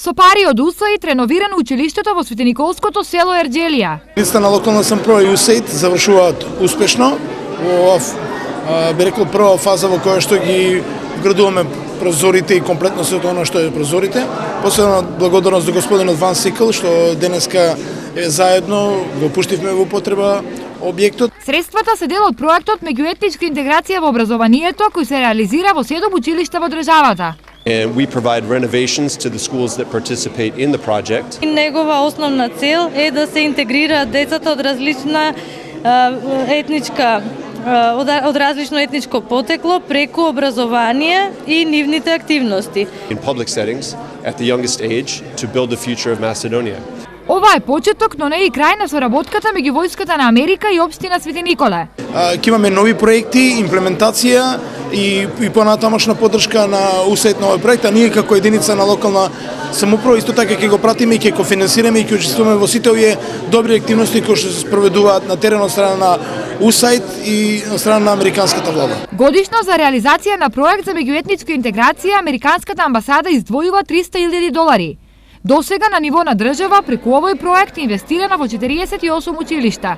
Со пари од УСАИД реновирано училиштето во Светениколското село Ерџелија. Листа на локална самоуправа и УСАИД завршуваат успешно во би рекол прва фаза во која што ги вградуваме прозорите и комплетно сето оно што е прозорите. Посебна благодарност до господинот Ван Сикл што денеска заедно го пуштивме во употреба објектот. Средствата се дел од проектот меѓуетничка интеграција во образованието кој се реализира во 7 училишта во државата. And we provide renovations to the schools that participate in the project. Негова основна цел е да се интегрираат децата од различна етничка од различно етничко потекло преку образование и нивните активности. In public settings at the youngest age to build the future of Macedonia. Ова е почеток, но не и крај на соработката меѓу војската на Америка и општина Свети Николе. Ќе имаме нови проекти, имплементација и понатамошна поддршка на УСАИД на овој проект, а ние како единица на локална самоуправа исто така ќе го пратиме и ќе го финансираме и ќе учествуваме во сите овие добри активности кои што се спроведуваат на терен од страна на УСАИД и од страна на американската влада. Годишно за реализација на проект за меѓуетничка интеграција американската амбасада издвојува $300,000. Досега на ниво на држава преку овој проект инвестирано во 48 училишта.